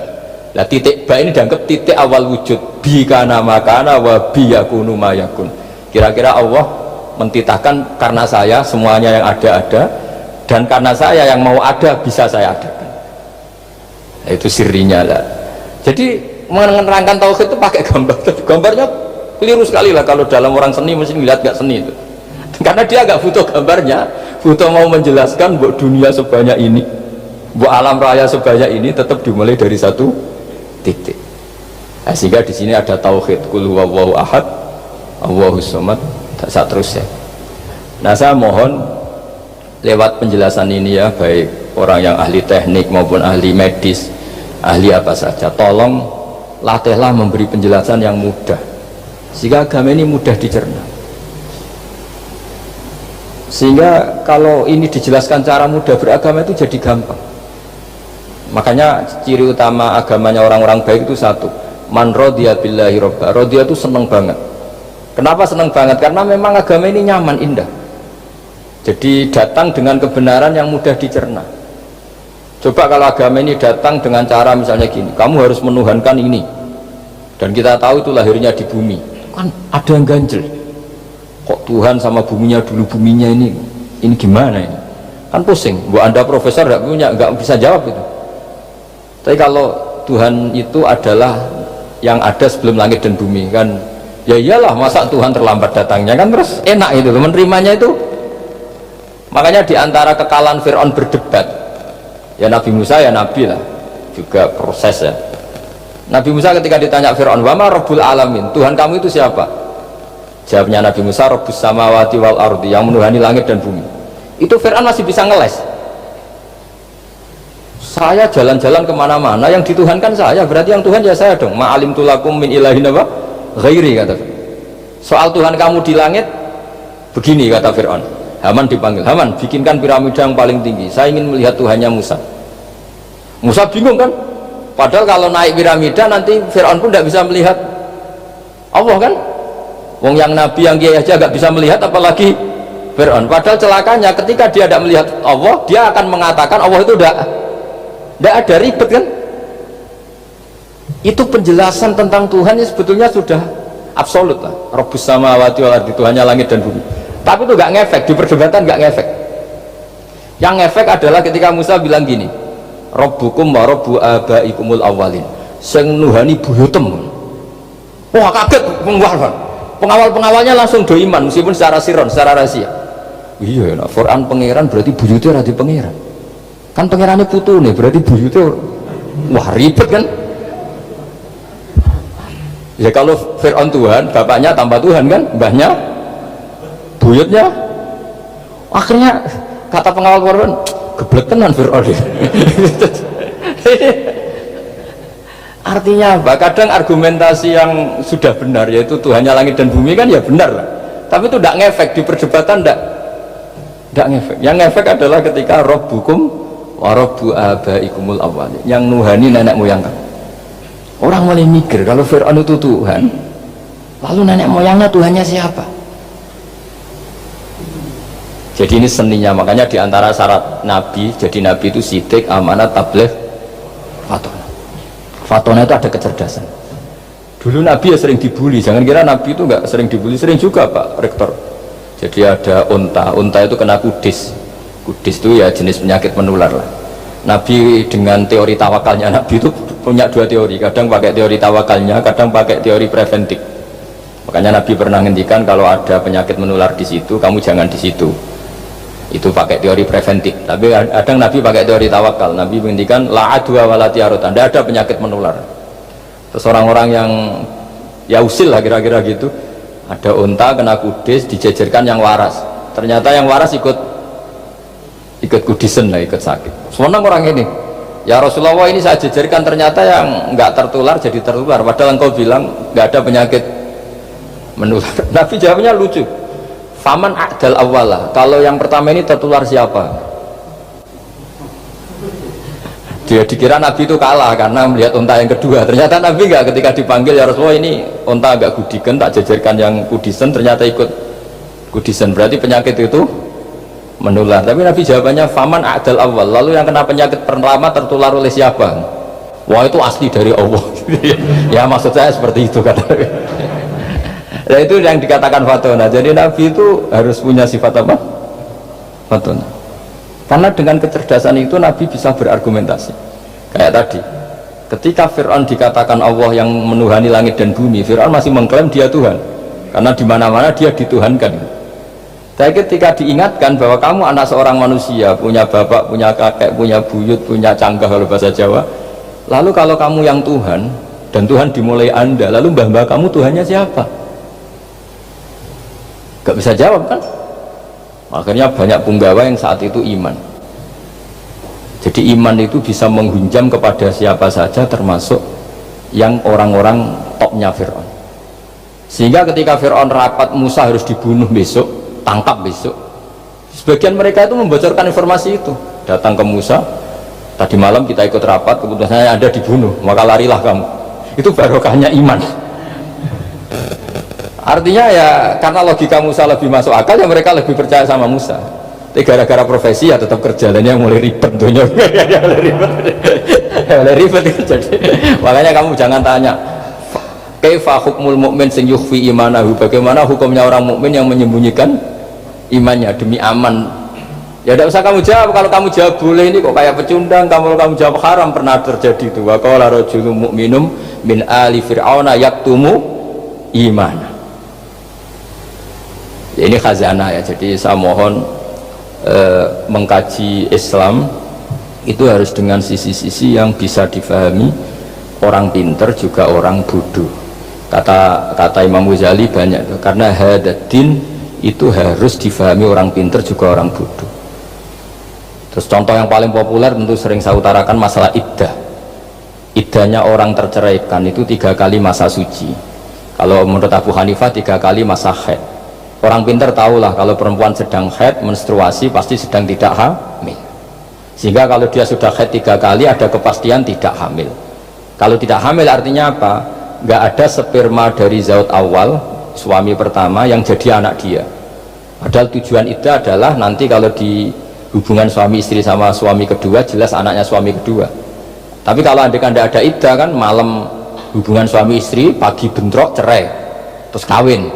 Nah titik ba ini dianggap titik awal wujud, bi kana makana wa bi yakunu ma yakun. Kira-kira Allah mentitahkan karena saya semuanya yang ada, dan karena saya yang mau ada bisa saya adakan. Nah, itu sirinya lah. Jadi menerangkan tauhid itu pakai gambar. Gambarnya keliru sekali lah kalau dalam orang seni mesti lihat gak seni itu. Karena dia gak butuh gambarnya, butuh mau menjelaskan buat dunia sebanyak ini, buat alam raya sebanyak ini tetap dimulai dari satu titik. Nah, sehingga di sini ada tauhid, qul huwallahu ahad, Allahus samad, tak terus ya. Nah saya mohon lewat penjelasan ini ya, baik orang yang ahli teknik maupun ahli medis, ahli apa saja, tolong latihlah memberi penjelasan yang mudah sehingga agama ini mudah dicerna. Sehingga kalau ini dijelaskan cara mudah beragama itu jadi gampang. Makanya ciri utama agamanya orang-orang baik itu satu, man radiya billahi robba. Radiya itu seneng banget. Kenapa seneng banget? Karena memang agama ini nyaman, indah. Jadi datang dengan kebenaran yang mudah dicerna. Coba kalau agama ini datang dengan cara misalnya gini, kamu harus menuhankan ini, dan kita tahu itu lahirnya di bumi, kan ada yang ganjel. Kok Tuhan sama buminya dulu, buminya ini gimana ini? Kan pusing. Buat Anda profesor nggak bisa jawab itu. Tapi kalau Tuhan itu adalah yang ada sebelum langit dan bumi, kan ya iyalah, masa Tuhan terlambat datangnya, kan terus enak itu menerimanya itu. Makanya diantara kekalahan Fir'aun berdebat, ya Nabi Musa ya Nabi lah, juga proses ya. Nabi Musa ketika ditanya Fir'aun, wama Rabbul Alamin, Tuhan kamu itu siapa? Jawabnya Nabi Musa, Rabbus samawati wal ardi, yang menuhani langit dan bumi. Itu Fir'aun masih bisa ngeles. Saya jalan-jalan kemana-mana, yang dituhankan saya, berarti yang Tuhan ya saya dong. Ma'alim tulakum min ilahin apa? Ghairi, kata Fir'aun. Soal Tuhan kamu di langit, begini kata Fir'aun. Haman dipanggil, Haman bikinkan piramida yang paling tinggi, saya ingin melihat Tuhannya Musa. Musa bingung kan, padahal kalau naik piramida nanti Fir'aun pun tidak bisa melihat Allah kan. Wong yang nabi yang kiai aja gak bisa melihat, apalagi Fir'aun. Padahal celakanya ketika dia tidak melihat Allah, dia akan mengatakan Allah itu tidak ada, ribet kan. Itu penjelasan tentang Tuhan yang sebetulnya sudah absolut lah. Rabbus samawati wal ardi, Tuhannya langit dan bumi. Tapi itu gak ngefek, di perdebatan gak ngefek. Yang ngefek adalah ketika Musa bilang gini, Rabbukum wa rabbu abaikumul awalin, sing nuhani buyutem. Wah kaget pengawal-pengawalnya langsung doiman, meskipun secara siron, secara rahasia. Iya ya, Quran pangeran berarti buyutnya radi pangeran. Kan pangerannya putu nih, berarti buyutnya wah ribet kan. Ya kalau Fir'aun Tuhan, bapaknya tambah Tuhan kan, mbahnya buyutnya. Akhirnya kata pengawal Quran, geblek tenan Fir'aun. Artinya apa? Kadang argumentasi yang sudah benar, yaitu Tuhannya langit dan bumi kan ya benar lah, tapi itu tidak ngefek di perdebatan, tidak ngefek. Yang ngefek adalah ketika Rabbukum wa rabbu abaikumul awwalin, yang nuhani nenek moyang kamu. Orang mulai mikir kalau Fir'aun itu Tuhan, lalu nenek moyangnya Tuhannya siapa? Jadi ini seninya. Makanya diantara syarat Nabi, jadi Nabi itu sidik, amanat, tabligh, fatona. Fatona itu ada kecerdasan. Dulu Nabi ya sering dibully, jangan kira Nabi itu nggak sering dibully, sering juga Pak Rektor. Jadi ada unta itu kena kudis. Kudis itu ya jenis penyakit menular lah. Nabi dengan teori tawakalnya, Nabi itu punya dua teori, kadang pakai teori tawakalnya, kadang pakai teori preventif. Makanya Nabi pernah ngendikan kalau ada penyakit menular di situ, kamu jangan di situ. Itu pakai teori preventif. Tapi kadang Nabi pakai teori tawakal. Nabi menghentikan la adwa wala tiarutan, tidak ada penyakit menular. Terus orang-orang yang ya usil lah kira-kira gitu, ada unta kena kudis, dijejerkan yang waras, ternyata yang waras ikut kudisen lah, ikut sakit. Senang orang ini, Ya Rasulullah, ini saya jejerkan ternyata yang nggak tertular jadi tertular, padahal engkau bilang nggak ada penyakit menular. Nabi jawabnya lucu, faman a'dal awwala, kalau yang pertama ini tertular siapa? Dia dikira Nabi itu kalah karena melihat unta yang kedua. Ternyata Nabi enggak, ketika dipanggil ya Rasulullah ini unta agak kudikan, tak jajarkan yang kudisen, ternyata ikut kudisen, berarti penyakit itu menular. Tapi Nabi jawabannya faman a'dal awal, lalu yang kena penyakit pertama tertular oleh siapa? Wah itu asli dari Allah. Ya maksud saya seperti itu kata. Nah itu yang dikatakan fatona. Jadi Nabi itu harus punya sifat apa? Fatona. Karena dengan kecerdasan itu Nabi bisa berargumentasi. Kayak tadi, ketika Fir'aun dikatakan Allah yang menuhani langit dan bumi, Fir'aun masih mengklaim dia Tuhan, karena di mana-mana dia dituhankan. Tapi ketika diingatkan bahwa kamu anak seorang manusia, punya bapak, punya kakek, punya buyut, punya canggah kalau bahasa Jawa, lalu kalau kamu yang Tuhan dan Tuhan dimulai Anda, lalu mbah-mbah kamu Tuhannya siapa? Gak bisa jawab kan? Akhirnya banyak punggawa yang saat itu iman. Jadi iman itu bisa menghunjam kepada siapa saja, termasuk yang orang-orang topnya Fir'aun. Sehingga ketika Fir'aun rapat Musa harus dibunuh besok, tangkap besok, sebagian mereka itu membocorkan informasi itu, datang ke Musa, tadi malam kita ikut rapat, keputusannya Anda dibunuh, maka larilah kamu. Itu barokahnya iman. Artinya ya karena logika Musa lebih masuk akal, ya mereka lebih percaya sama Musa. Tapi gara-gara profesi ya tetap kerja, dan yang mulai ribet dunia. mulai ribet jadi. Makanya kamu jangan tanya kaifa hukmul mukmin sing yukhfi imanahu, bagaimana hukumnya orang mukmin yang menyembunyikan imannya demi aman. Ya tidak usah kamu jawab. Kalau kamu jawab boleh, ini kok kayak pecundang. Kamu jawab haram, pernah terjadi itu. Wa qala rajulun mu'minum min ali fir'auna yaktumu imana. Ya, ini khazanah ya. Jadi saya mohon mengkaji Islam itu harus dengan sisi-sisi yang bisa difahami orang pinter juga orang bodoh. Kata Imam Ghazali banyak tuh, karena hadatin itu harus difahami orang pinter juga orang bodoh. Terus contoh yang paling populer tentu sering saya utarakan masalah iddah. Iddahnya orang terceraikan itu 3 kali masa suci. Kalau menurut Abu Hanifah 3 kali masa haid. Orang pinter tahulah kalau perempuan sedang haid, menstruasi, pasti sedang tidak hamil. Sehingga kalau dia sudah haid 3 kali ada kepastian tidak hamil. Kalau tidak hamil artinya apa? Nggak ada sperma dari zaut awal, suami pertama, yang jadi anak dia. Padahal tujuan iddah adalah nanti kalau di hubungan suami istri sama suami kedua, jelas anaknya suami kedua. Tapi kalau andaikan tidak ada iddah kan, malam hubungan suami istri, pagi bentrok, cerai, terus kawin,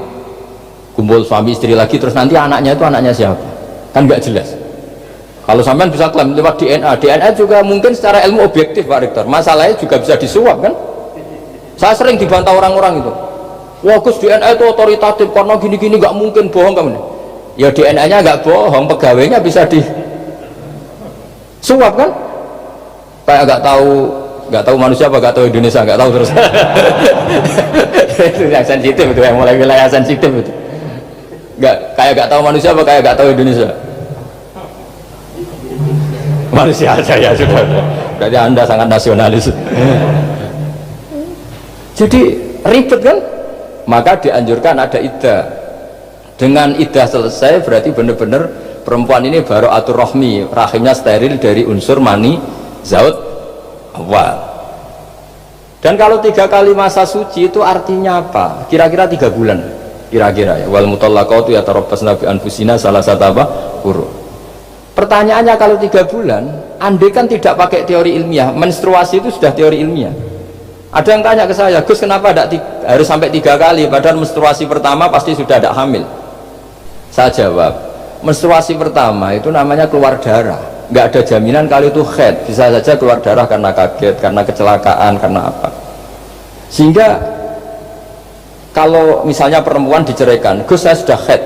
kumpul suami istri lagi, terus nanti anaknya itu anaknya siapa? Kan nggak jelas. Kalau sampean bisa klaim lewat DNA juga mungkin secara ilmu objektif Pak Rektor, masalahnya juga bisa disuap kan? Saya sering dibantah orang-orang itu, wah Gus DNA itu otoritatif karena gini-gini, nggak mungkin, bohong kamu. Ya DNA-nya nggak bohong, pegawainya bisa disuap kan? Kayak nggak tahu manusia apa nggak tahu Indonesia, nggak tahu terus. Itu yang sensitif itu, yang mulai wilayah sensitif itu. Nggak tahu manusia apa kayak nggak tahu Indonesia. Manusia aja ya sudah. Berarti Anda sangat nasionalis. Jadi ribet kan? Maka dianjurkan ada iddah. Dengan iddah selesai berarti benar-benar perempuan ini baru atur rohmi, rahimnya steril dari unsur mani zaut awal. Dan kalau 3 kali masa suci itu artinya apa? Kira-kira 3 bulan. Kira-kira ya. Wal mutallaqatu yatarabbasna bi anfusina salasata apa? Quru. Pertanyaannya kalau 3 bulan, andai kan tidak pakai teori ilmiah, menstruasi itu sudah teori ilmiah. Ada yang tanya ke saya, Gus kenapa harus sampai 3 kali, padahal menstruasi pertama pasti sudah tidak hamil? Saya jawab, menstruasi pertama itu namanya keluar darah, nggak ada jaminan kalau itu haid, bisa saja keluar darah karena kaget, karena kecelakaan, karena apa. Sehingga kalau misalnya perempuan diceraikan, Gus saya sudah haid,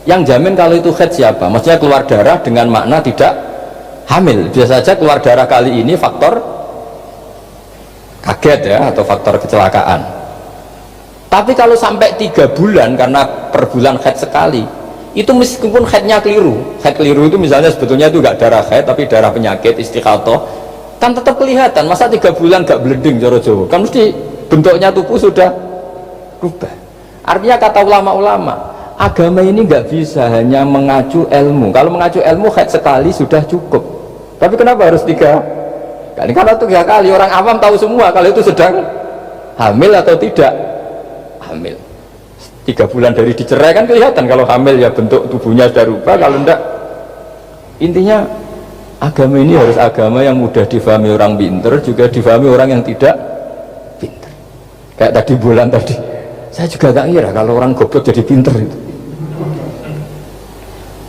yang jamin kalau itu haid siapa? Maksudnya keluar darah dengan makna tidak hamil. Bisa saja keluar darah kali ini faktor kaget ya, atau faktor kecelakaan. Tapi kalau sampai 3 bulan karena per bulan haid sekali, itu meskipun haidnya keliru, haid keliru itu misalnya sebetulnya itu enggak darah haid tapi darah penyakit istiqatoh, kan tetap kelihatan. Masa 3 bulan gak blending cara Jawa, kan mesti bentuknya tubuh sudah rubah. Artinya kata ulama-ulama, agama ini nggak bisa hanya mengacu ilmu. Kalau mengacu ilmu haid sekali sudah cukup, tapi kenapa harus 3 kali? Karena 3 kali orang awam tahu semua kalau itu sedang hamil atau tidak hamil. 3 bulan dari dicerai kan kelihatan kalau hamil, ya bentuk tubuhnya sudah rubah. Kalau enggak, intinya agama ini harus agama yang mudah difahami orang pinter, juga difahami orang yang tidak pinter. Kayak tadi bulan tadi, saya juga gak ngira kalau orang goblok jadi pinter itu.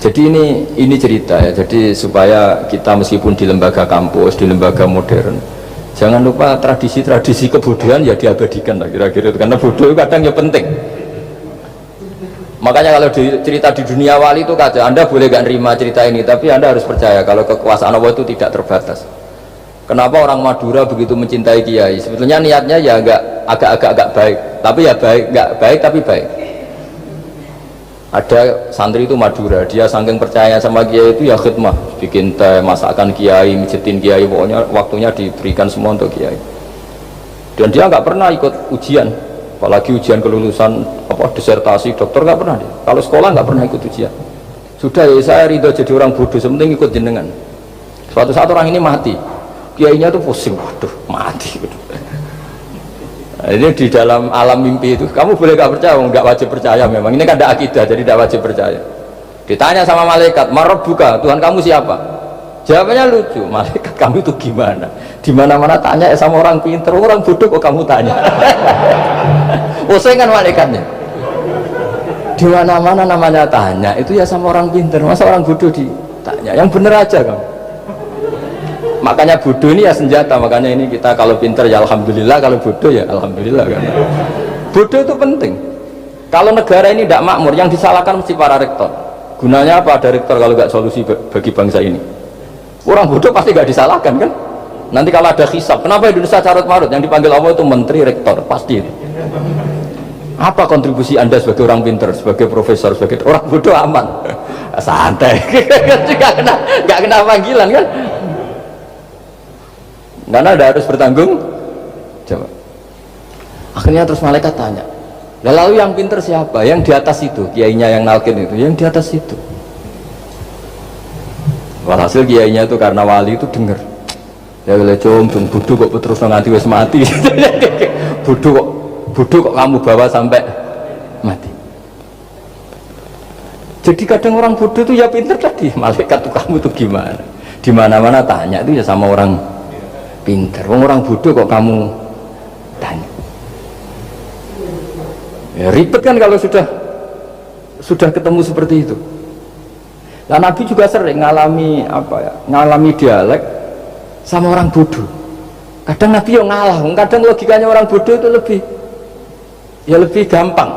Jadi ini cerita ya, jadi supaya kita meskipun di lembaga kampus, di lembaga modern, jangan lupa tradisi-tradisi kebodohan ya diabadikan lah kira-kira itu, karena bodoh kadang ya penting. Makanya kalau cerita di dunia wali itu kata, Anda boleh gak nerima cerita ini, tapi Anda harus percaya kalau kekuasaan Allah itu tidak terbatas. Kenapa orang Madura begitu mencintai kiai? Sebetulnya niatnya ya agak baik, tapi ya gak baik tapi baik. Ada santri itu Madura, dia saking percaya sama kiai itu ya khidmah, bikin teh, masakan kiai, mijitin kiai, pokoknya waktunya diberikan semua untuk kiai. Dan dia nggak pernah ikut ujian, apalagi ujian kelulusan disertasi dokter, nggak pernah dia. Kalau sekolah nggak pernah ikut ujian. Sudah ya, saya ridho jadi orang bodoh, sementing ikut jenengan. Suatu saat orang ini mati, kiainya tuh pusing, waduh mati. Nah, ini di dalam alam mimpi itu, kamu boleh gak percaya, nggak wajib percaya memang. Ini kan ada akidah, jadi tidak wajib percaya. Ditanya sama malaikat, Marabbuka, Tuhan kamu siapa? Jawabannya lucu, malaikat kamu itu gimana? Di mana-mana tanya sama orang pinter, orang bodoh kok kamu tanya? Pusing kan malaikatnya. Di mana-mana namanya tanya, itu ya sama orang pinter, masa orang bodoh ditanya? Yang bener aja kamu. Makanya bodoh ini ya senjata, makanya ini kita kalau pinter ya alhamdulillah, kalau bodoh ya alhamdulillah kan. Bodoh itu penting. Kalau negara ini tidak makmur, yang disalahkan mesti para rektor. Gunanya apa ada rektor kalau nggak solusi bagi bangsa ini? Orang bodoh pasti nggak disalahkan kan? Nanti kalau ada hisab, kenapa Indonesia carut marut? Yang dipanggil Allah itu menteri, rektor, pasti. Apa kontribusi Anda sebagai orang pinter, sebagai profesor, sebagai orang bodoh? Aman, santai, nggak kena panggilan kan? Karena Anda harus bertanggung jawab. Akhirnya terus malaikat tanya, lalu yang pinter siapa? Yang di atas itu, kiainya yang nalkin itu, yang di atas itu. Walhasil kiainya itu karena wali itu dengar, ya boleh cung bodoh kok terus nanti wes mati. bodoh kok kamu bawa sampai mati. Jadi kadang orang bodoh itu ya pinter tadi, malaikat tuh kamu tuh gimana? Di mana-mana tanya itu ya sama orang pinter. Orang bodoh kok kamu tanya? Ya ribet kan kalau sudah ketemu seperti itu. Nah, Nabi juga sering ngalami ngalami dialek sama orang bodoh. Kadang Nabi yang ngalah, kadang logikanya orang bodoh itu lebih gampang.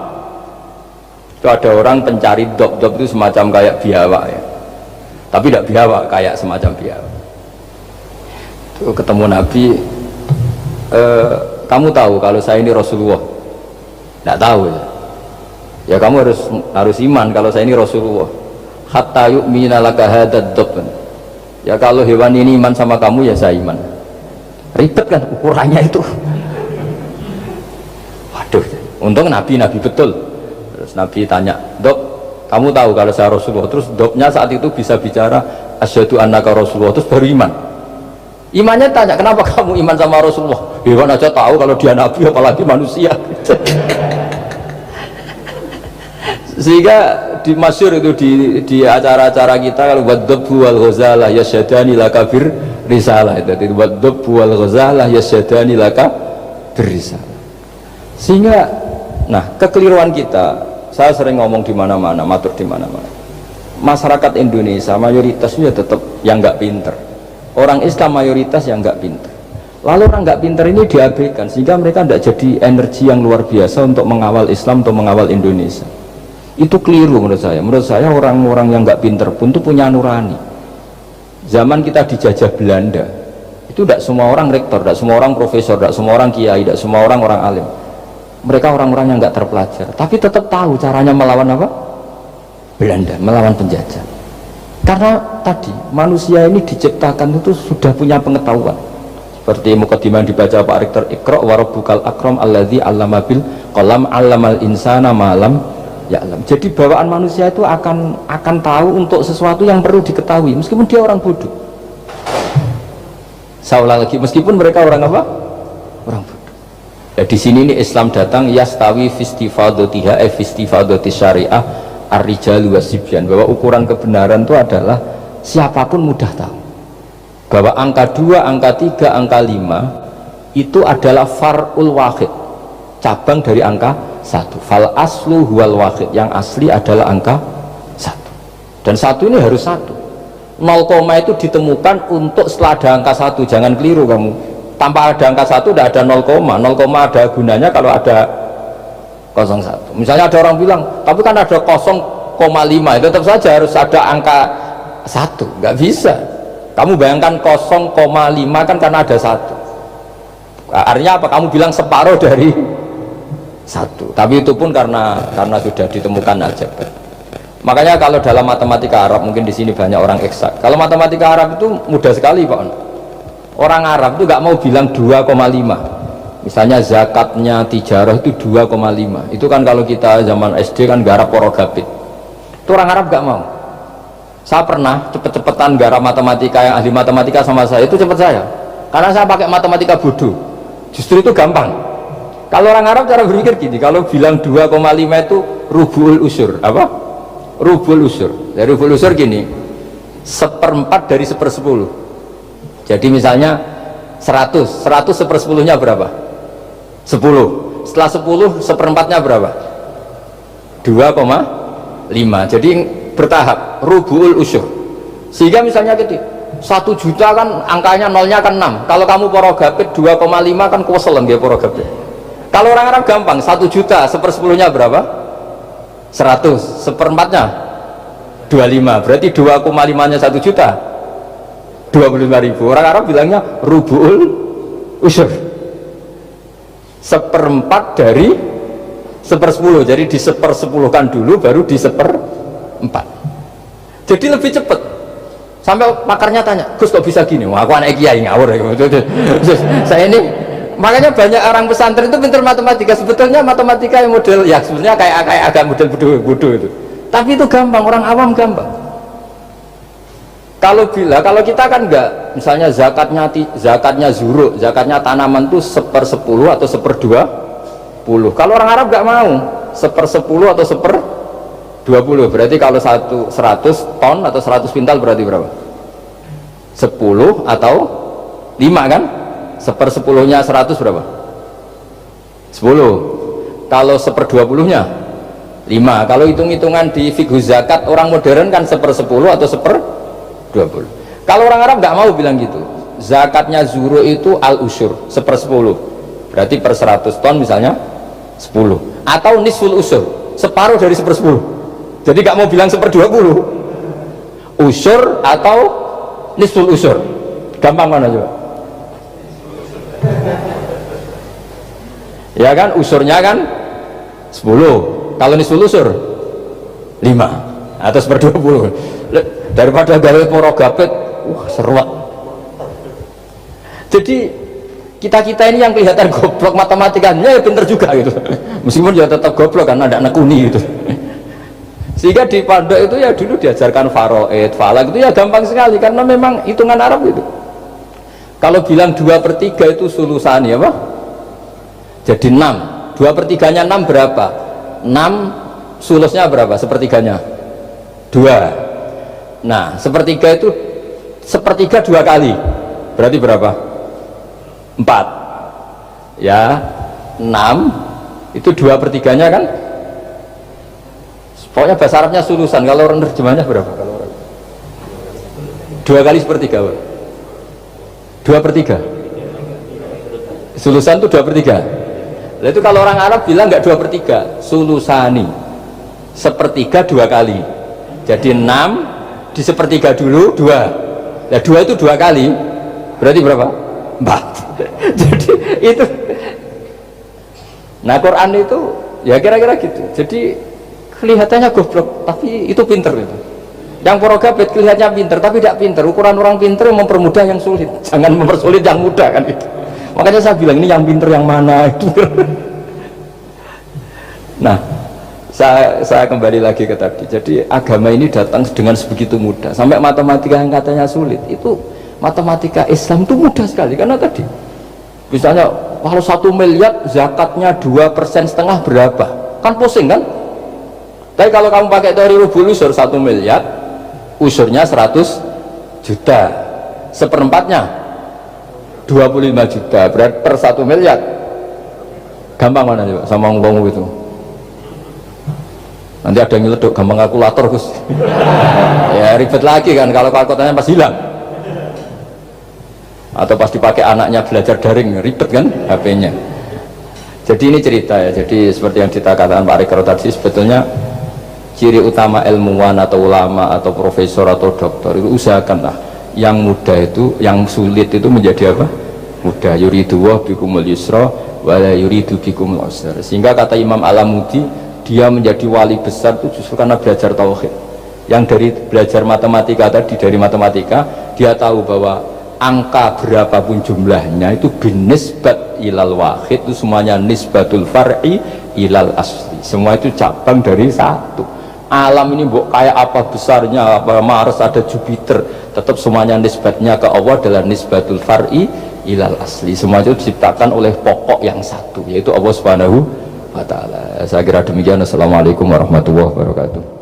Itu ada orang pencari dop itu semacam kayak biawak ya, tapi tidak biawak, kayak semacam biawak. Itu ketemu Nabi, kamu tahu kalau saya ini Rasulullah? Tidak tahu ya. Ya kamu harus iman kalau saya ini Rasulullah. Hatta yu'mina laka hadzal dab. Ya kalau hewan ini iman sama kamu ya saya iman. Ribet kan ukurannya itu. Waduh, untung Nabi betul. Terus Nabi tanya, Dok, kamu tahu kalau saya Rasulullah? Terus Doknya saat itu bisa bicara asyhadu annaka Rasulullah, terus baru iman. Imannya tanya, kenapa kamu iman sama Rasulullah? Hewan aja tahu kalau dia Nabi, apalagi manusia. Sehingga di masyhur itu di acara-acara kita, kalau wadzabu wal ghazalah yasyadani laka bir risalah, itu wadzabu wal ghazalah yasyadani laka bir risalah. Sehingga nah kekeliruan kita, saya sering ngomong di mana-mana, matur di mana-mana, masyarakat Indonesia mayoritasnya tetap yang nggak pinter. Orang Islam mayoritas yang nggak pinter. Lalu orang nggak pinter ini diabaikan, sehingga mereka tidak jadi energi yang luar biasa untuk mengawal Islam, untuk mengawal Indonesia. Itu keliru menurut saya. Menurut saya orang-orang yang nggak pinter pun itu punya nurani. Zaman kita dijajah Belanda, itu tidak semua orang rektor, tidak semua orang profesor, tidak semua orang kiai, tidak semua orang alim. Mereka orang-orang yang nggak terpelajar, tapi tetap tahu caranya melawan apa? Belanda, melawan penjajah. Karena tadi manusia ini diciptakan itu sudah punya pengetahuan. Seperti mukadimah yang dibaca Pak Rektor, Iqra wa rabbukal akram alladzi 'allama bil qalam 'allamal insana ma lam ya'lam. Jadi bawaan manusia itu akan tahu untuk sesuatu yang perlu diketahui meskipun dia orang bodoh. Saya ulang lagi, meskipun mereka orang apa? Orang bodoh. Ya, di sini ini Islam datang yastawi fistifadatiha fistifadati syariah ar-rijalu wasibyan, bahwa ukuran kebenaran itu adalah siapapun mudah tahu bahwa angka 2, angka 3, angka 5 itu adalah far'ul wahid, cabang dari angka 1. Fal aslu huwal wahid, yang asli adalah angka 1, dan 1 ini harus 1. 0, itu ditemukan untuk setelah ada angka 1. Jangan keliru kamu, tanpa ada angka 1 tidak ada 0, 0 ada gunanya kalau ada 01. Misalnya ada orang bilang, tapi kan ada 0,5, tetap saja harus ada angka 1, nggak bisa. Kamu bayangkan 0,5 kan karena ada 1. Artinya apa? Kamu bilang separuh dari 1. Tapi itu pun karena sudah ditemukan aja. Makanya kalau dalam matematika Arab, mungkin di sini banyak orang eksak. Kalau matematika Arab itu mudah sekali Pak. Orang Arab itu nggak mau bilang 2,5. Misalnya zakatnya tijarah itu 2,5. Itu kan kalau kita zaman SD kan garap porogabit. Itu orang Arab nggak mau. Saya pernah cepet-cepetan garap matematika, yang ahli matematika sama saya itu cepet saya, karena saya pakai matematika bodoh. Justru itu gampang. Kalau orang Arab cara berpikir gini, kalau bilang 2,5 itu rubul usur. Apa? Rubul usur. Dari rubul usur gini, 1/4 dari 1/10. Jadi misalnya 100 1/10-nya berapa? 10. Setelah 10 1/4-nya berapa? 2,5. Jadi bertahap, rubul usur. Sehingga misalnya gitu, 1 juta kan angkanya nolnya kan 6. Kalau kamu porogabit 2,5 kan kuaselen dia porogabit. Kalau orang Arab gampang, 1 juta 1/10-nya berapa? 100. 1/4-nya 25. Berarti 2,5-nya 1 juta 25.000. Orang Arab bilangnya rubul usur. 1/4 dari 1/10. Jadi di 1/10-kan dulu, baru di 1/4. Jadi lebih cepat. Sampai pakarnya tanya, Gus kok bisa gini? Wah, aku anak kiai ngawur. Saya ini, makanya banyak orang pesantren itu pintar matematika. Sebetulnya matematika yang model, ya sebenarnya kayak agak model bodoh itu. Tapi itu gampang, orang awam gampang. Kalau kita kan enggak, misalnya zakatnya zuruk, zakatnya tanaman itu 1/10 atau 1/20. Kalau orang Arab enggak mau 1/10 atau 1/20. Berarti kalau 100 ton atau 100 pintal berarti berapa? 10 atau 5 kan? 1/10-nya 100 berapa? 10. Kalau 1/20-nya 5. Kalau hitung-hitungan di fikih zakat orang modern kan 1/10 atau 1/20. Kalau orang Arab nggak mau bilang gitu. Zakatnya zuru itu al-usyur 1/10. Berarti per 100 ton misalnya 10. Atau nisful usyur, separuh dari 1/10. Jadi nggak mau bilang 1/20. Usyur atau nisful usyur. Gampang mana coba? Ya kan, usurnya kan 10. Kalau nisful usur 5 atau 1/20. Daripada gawe porogabit, wah seruak. Jadi kita ini yang kelihatan goblok matematikanya ya pinter juga gitu. Meskipun ya tetap goblok karena ada nekuni gitu. Sehingga di pondok itu ya dulu diajarkan faraid, falak itu ya gampang sekali karena memang hitungan Arab itu. Kalau bilang 2/3 itu sulusani apa? Jadi 6. 2/3-nya 6 berapa? 6 sulusnya berapa? Sepertiganya 2. Nah, sepertiga itu sepertiga 2 kali. Berarti berapa? 4. Ya, 6 itu 2/3-nya kan? Pokoknya bahasa Arabnya sulusan. Kalau orang terjemahnya berapa? Kalau orang 2 kali sepertiga. 2/3. Sulusan itu 2/3. Nah, itu kalau orang Arab bilang nggak 2/3, sulusani. Sepertiga 2 kali. Jadi 6 di sepertiga dulu 2. Nah 2 itu 2 kali. Berarti berapa? 4. Jadi itu. Nah Quran itu ya kira-kira gitu. Jadi kelihatannya goblok, tapi itu pinter itu. Yang porogabit kelihatannya pinter tapi tidak pinter. Ukuran orang pinter yang mempermudah yang sulit, jangan mempersulit yang mudah kan itu. Makanya saya bilang ini yang pinter yang mana itu. Nah, saya kembali lagi ke tadi. Jadi agama ini datang dengan sebegitu mudah. Sampai matematika yang katanya sulit itu, matematika Islam itu mudah sekali. Karena tadi misalnya kalau 1 miliar zakatnya 2,5% berapa, kan pusing kan. Tapi kalau kamu pakai teori rubul usur 1 miliar usurnya 100 juta, seperempatnya 25 juta, berarti per 1 miliar gampang mana coba sama ngomong itu. Nanti ada yang nyeleduk gampang kalkulator Gus. Ya ribet lagi kan kalau kalkulatornya pas hilang, atau pas dipakai anaknya belajar daring ribet kan HP-nya. Jadi ini cerita ya. Jadi seperti yang kita katakan Pak Rekro tadi, sebetulnya ciri utama ilmuwan atau ulama atau profesor atau dokter itu usahakanlah yang mudah itu, yang sulit itu menjadi apa? Mudah. Yuridu wa bikumul yusra wa la yuridu bikumul usra. Sehingga kata Imam Alamudi, dia menjadi wali besar itu justru karena belajar tauhid. Yang dari belajar matematika tadi, dari matematika dia tahu bahwa angka berapapun jumlahnya itu binisbat ilal wahid, itu semuanya nisbatul far'i ilal asli, semua itu cabang dari satu. Alam ini kayak apa besarnya, apa Mars, ada Jupiter, tetap semuanya nisbatnya ke Allah adalah nisbatul far'i ilal asli. Semua itu diciptakan oleh pokok yang satu, yaitu Allah Subhanahu wa ta'ala. Saya kira demikian. Assalamualaikum warahmatullahi wabarakatuh.